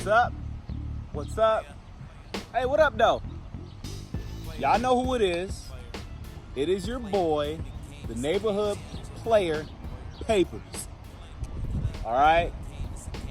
What's up? What's up? Hey, what up, though? Y'all know who it is. It is your boy, the neighborhood player, Papers. All right?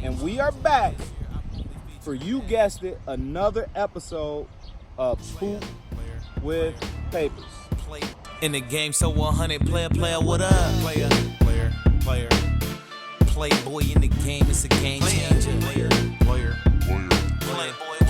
And we are back for, you guessed it, another episode of Poop with Papers. In the game, so 100 player, what up? Player. Playboy in the game, it's a game changer.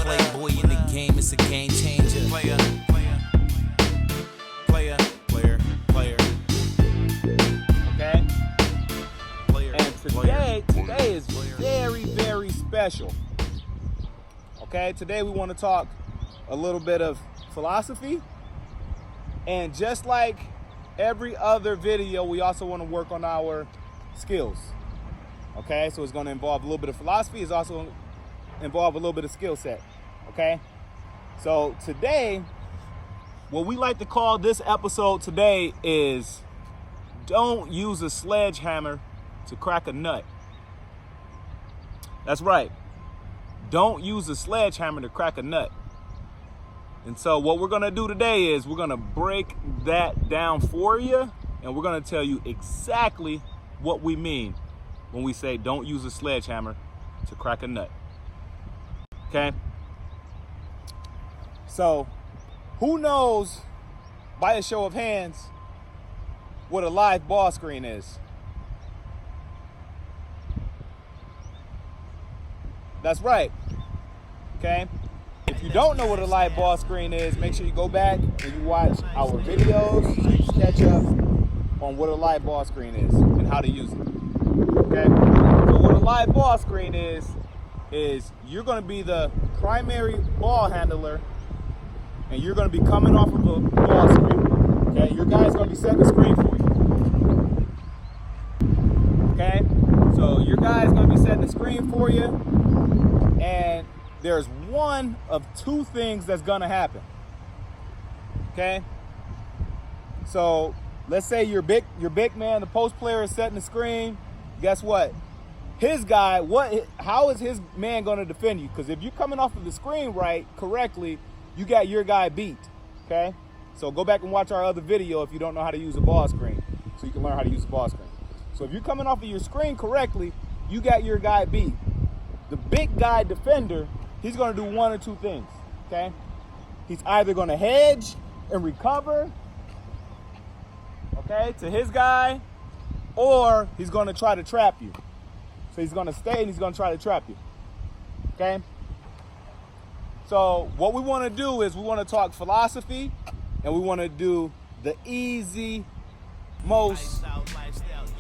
Playboy in the game, it's a game changer. Player. Okay? And today is very, very special. Okay? Today we want to talk a little bit of philosophy. And just like every other video, we also want to work on our skills. Okay, so it's going to involve a little bit of philosophy. It's also involve a little bit of skill set. Okay, so today, what we like to call this episode today is don't use a sledgehammer to crack a nut. That's right. Don't use a sledgehammer to crack a nut. And so what we're going to do today is we're going to break that down for you, and we're going to tell you exactly what we mean when we say don't use a sledgehammer to crack a nut. Okay? So, who knows, by a show of hands, what a live ball screen is? That's right. Okay? If you don't know what a live ball screen is, make sure you go back and you watch our videos so you can catch up on what a live ball screen is and how to use it. Okay? So what a live ball screen is you're going to be the primary ball handler, and you're going to be coming off of a ball screen. Okay? Your guy's going to be setting the screen for you. Okay? So your guy's going to be setting the screen for you, and there's one of two things that's gonna happen. Okay? So let's say your big man, the post player, is setting the screen. Guess what? His guy, how is his man gonna defend you? Because if you're coming off of the screen correctly, you got your guy beat. Okay? So go back and watch our other video if you don't know how to use a ball screen, so you can learn how to use a ball screen. So if you're coming off of your screen correctly, you got your guy beat. The big guy defender, he's going to do one or two things, okay? He's either going to hedge and recover, okay, to his guy, or he's going to try to trap you. So he's going to stay and he's going to try to trap you, okay? So what we want to do is we want to talk philosophy, and we want to do the easy, most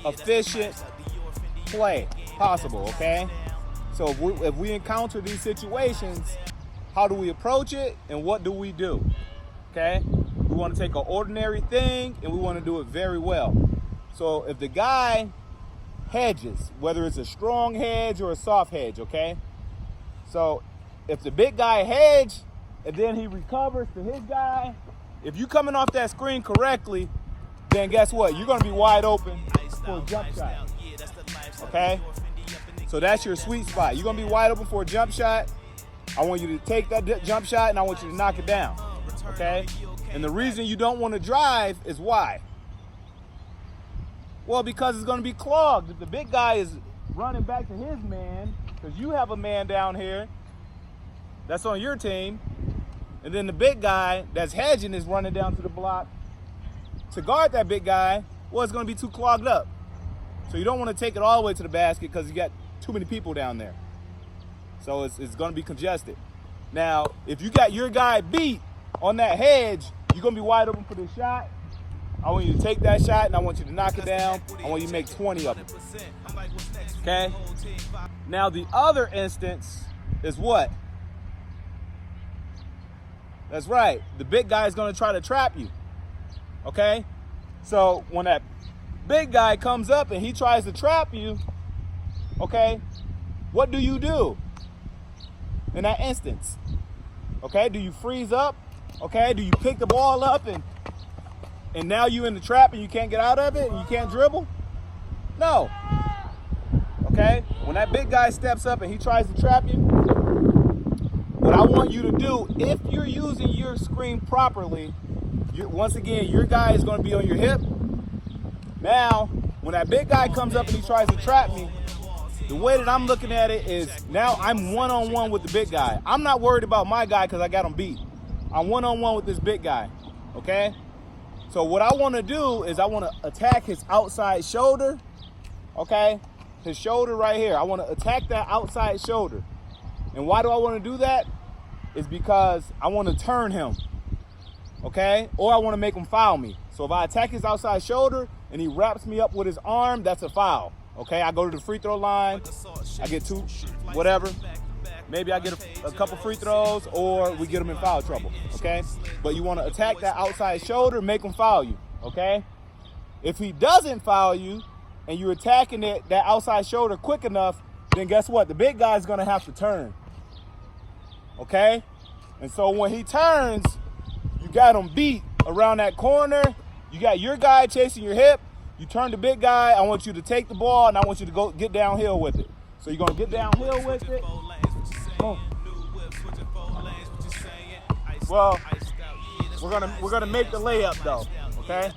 efficient play possible, okay? So if we encounter these situations, how do we approach it and what do we do? Okay? We want to take an ordinary thing and we want to do it very well. So if the guy hedges, whether it's a strong hedge or a soft hedge, okay? So if the big guy hedge and then he recovers to his guy, if you're coming off that screen correctly, then guess what? You're going to be wide open for a jump shot. Okay? So that's your sweet spot. You're going to be wide open for a jump shot. I want you to take that jump shot and I want you to knock it down. Okay? And the reason you don't want to drive is why? Well, because it's going to be clogged. If the big guy is running back to his man, because you have a man down here that's on your team, and then the big guy that's hedging is running down to the block to guard that big guy, well, it's going to be too clogged up. So you don't want to take it all the way to the basket because you got too many people down there. So it's going to be congested. Now, if you got your guy beat on that hedge, you're going to be wide open for this shot. I want you to take that shot and I want you to knock it down. I want you to make 20 of them. Okay? Now, the other instance is what? That's right. The big guy is going to try to trap you. Okay? So when that big guy comes up and he tries to trap you, okay, what do you do in that instance? Okay, do you freeze up? Okay, do you pick the ball up and now you're in the trap and you can't get out of it and you can't dribble? No. Okay, when when that big guy steps up and he tries to trap you, what I want you to do, if you're using your screen properly, once again, your guy is going to be on your hip. Now, when that big guy comes up and he tries to trap me, the way that I'm looking at it is now I'm one-on-one with the big guy. I'm not worried about my guy because I got him beat. I'm one-on-one with this big guy, okay? So what I want to do is I want to attack his outside shoulder, okay? His shoulder right here. I want to attack that outside shoulder. And why do I want to do that? Is because I want to turn him, okay? Or I want to make him foul me. So if I attack his outside shoulder and he wraps me up with his arm, that's a foul, okay? I go to the free throw line, I get 2, whatever. Maybe I get a couple free throws or we get him in foul trouble, okay? But you want to attack that outside shoulder, make him foul you, okay? If he doesn't foul you and you're attacking that outside shoulder quick enough, then guess what? The big guy's going to have to turn, okay? And so when he turns, you got him beat around that corner. You got your guy chasing your hip. You turn the big guy. I want you to take the ball, and I want you to go get downhill with it. So you're going to get downhill with it. Oh. Well, we're gonna make the layup though, okay?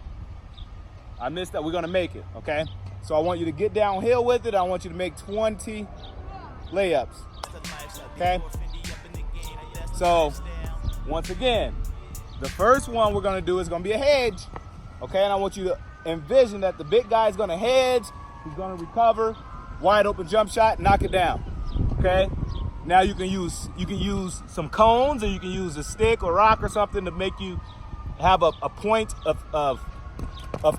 I missed that. We're gonna make it, okay? So I want you to get downhill with it. I want you to make 20 layups, okay? So once again, the first one we're gonna do is gonna be a hedge, okay? And I want you to envision that the big guy is gonna hedge. He's gonna recover, wide open jump shot, knock it down, okay? Now you can use some cones, or you can use a stick or rock or something to make you have a point of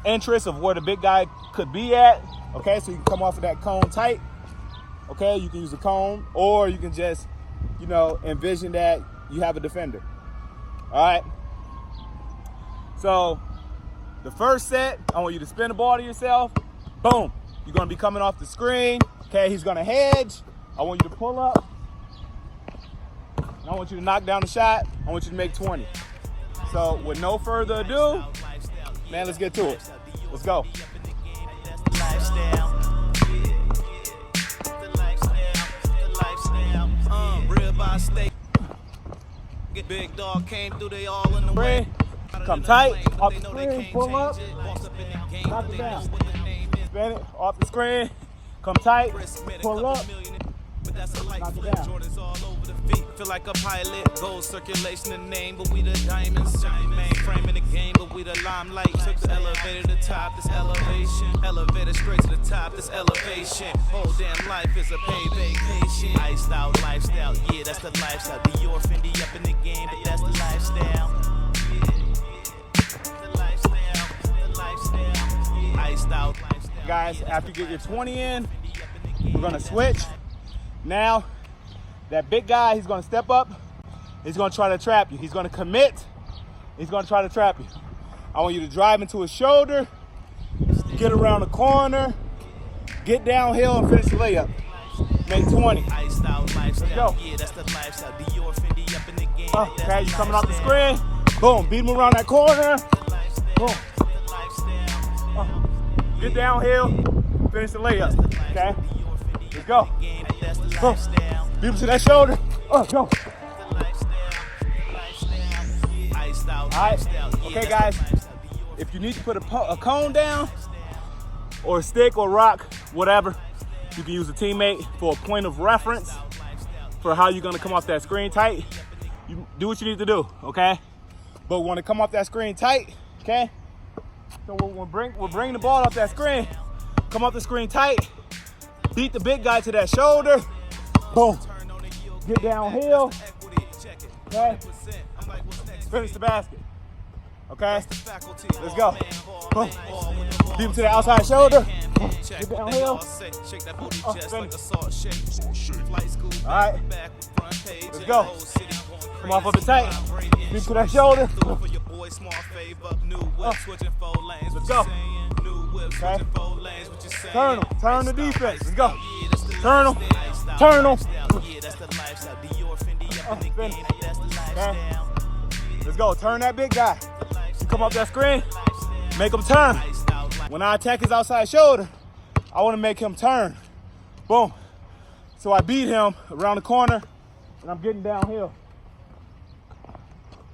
interest of where the big guy could be at. Okay, so you can come off of that cone tight. Okay, you can use a cone, or you can just, envision that you have a defender. All right. So the first set, I want you to spin the ball to yourself. Boom. You're gonna be coming off the screen. Okay, he's gonna hedge. I want you to pull up. I want you to knock down the shot. I want you to make 20. So with no further ado, man, let's get to it. Let's go. Big dog came through, they all in the way. Come tight, off the screen, pull up, knock it down. Spin it, off the screen, come tight, pull up, knock it down. Feel like a pilot, gold circulation the name, but we the diamonds. Took the main frame in the game, but we the limelight. Took the elevator to the top, this elevation. Elevator straight to the top, this elevation. Whole damn life is a paid vacation. Iced out lifestyle, yeah, that's the lifestyle. Dior, Fendi up in the game, but that's the lifestyle. Iced out lifestyle. Guys, after you get your 20 in, we're gonna switch. Now, that big guy, he's gonna step up. He's gonna try to trap you. He's gonna commit. He's gonna try to trap you. I want you to drive into his shoulder, get around the corner, get downhill and finish the layup. Make 20. Let's go. Okay, you coming off the screen. Boom, beat him around that corner. Boom. Get downhill, finish the layup. Okay, let's go. Boom. Beat him to that shoulder. Oh, go. All right. Okay, guys. If you need to put a cone down or a stick or rock, whatever, you can use a teammate for a point of reference for how you're going to come off that screen tight. You do what you need to do, okay? But when it come off that screen tight, okay? So we'll bring the ball off that screen. Come off the screen tight. Beat the big guy to that shoulder. Boom. Get downhill. Okay. Finish the basket. Okay. Let's go. Boom. Beat him to the outside shoulder. Get downhill. Finish. All right. Let's go. Come off of it tight. Beat him to that shoulder. Let's go. Okay. Turn him. Turn the defense. Let's go. Turn him. Turn him. Okay. Let's go. Turn that big guy. You come up that screen. Make him turn. When I attack his outside shoulder, I want to make him turn. Boom. So I beat him around the corner, and I'm getting downhill.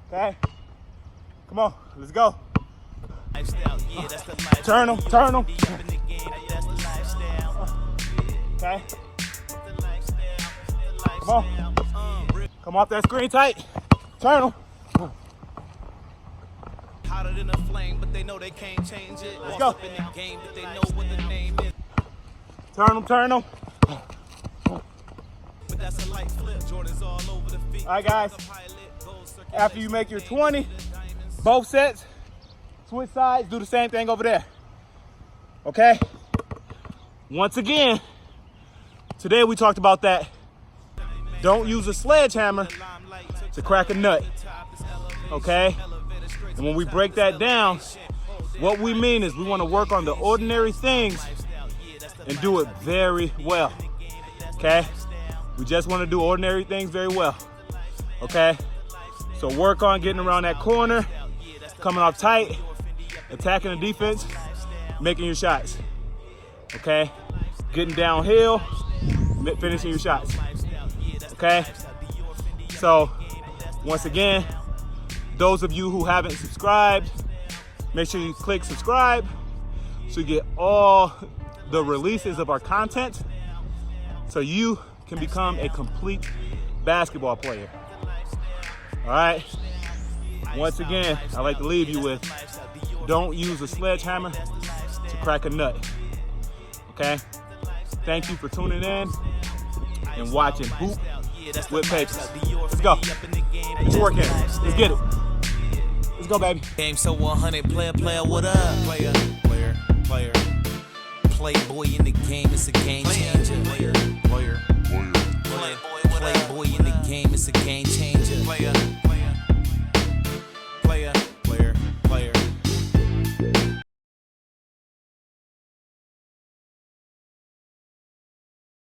Okay? Come on, let's go. Turn him, turn him. Okay? Come on. Come off that screen tight. Turn him. Hotter than a flame, but they know they can't change it. Let's go. Up in the game, but they know what the name is. Turn him, turn him. But that's a light flip. Jordan's all over the feet. All right, guys. After you make your 20, both sets, switch sides, do the same thing over there. Okay? Once again, today we talked about that. Don't use a sledgehammer to crack a nut. Okay? And when we break that down, what we mean is we want to work on the ordinary things and do it very well. Okay? We just want to do ordinary things very well. Okay? So work on getting around that corner, coming off tight, attacking the defense, making your shots. Okay? Getting downhill, finishing your shots. Okay? So, once again, those of you who haven't subscribed, make sure you click subscribe so you get all the releases of our content so you can become a complete basketball player. All right? Once again, I like to leave you with, don't use a sledgehammer to crack a nut. Okay? Thank you for tuning in and watching Hoop with Papers. Let's go. Let's work in. Let's get it. Let's go, baby. Game so 100, player, what up? Player. Playboy in the game, it's a game changer. Playboy in the game, it's a game changer.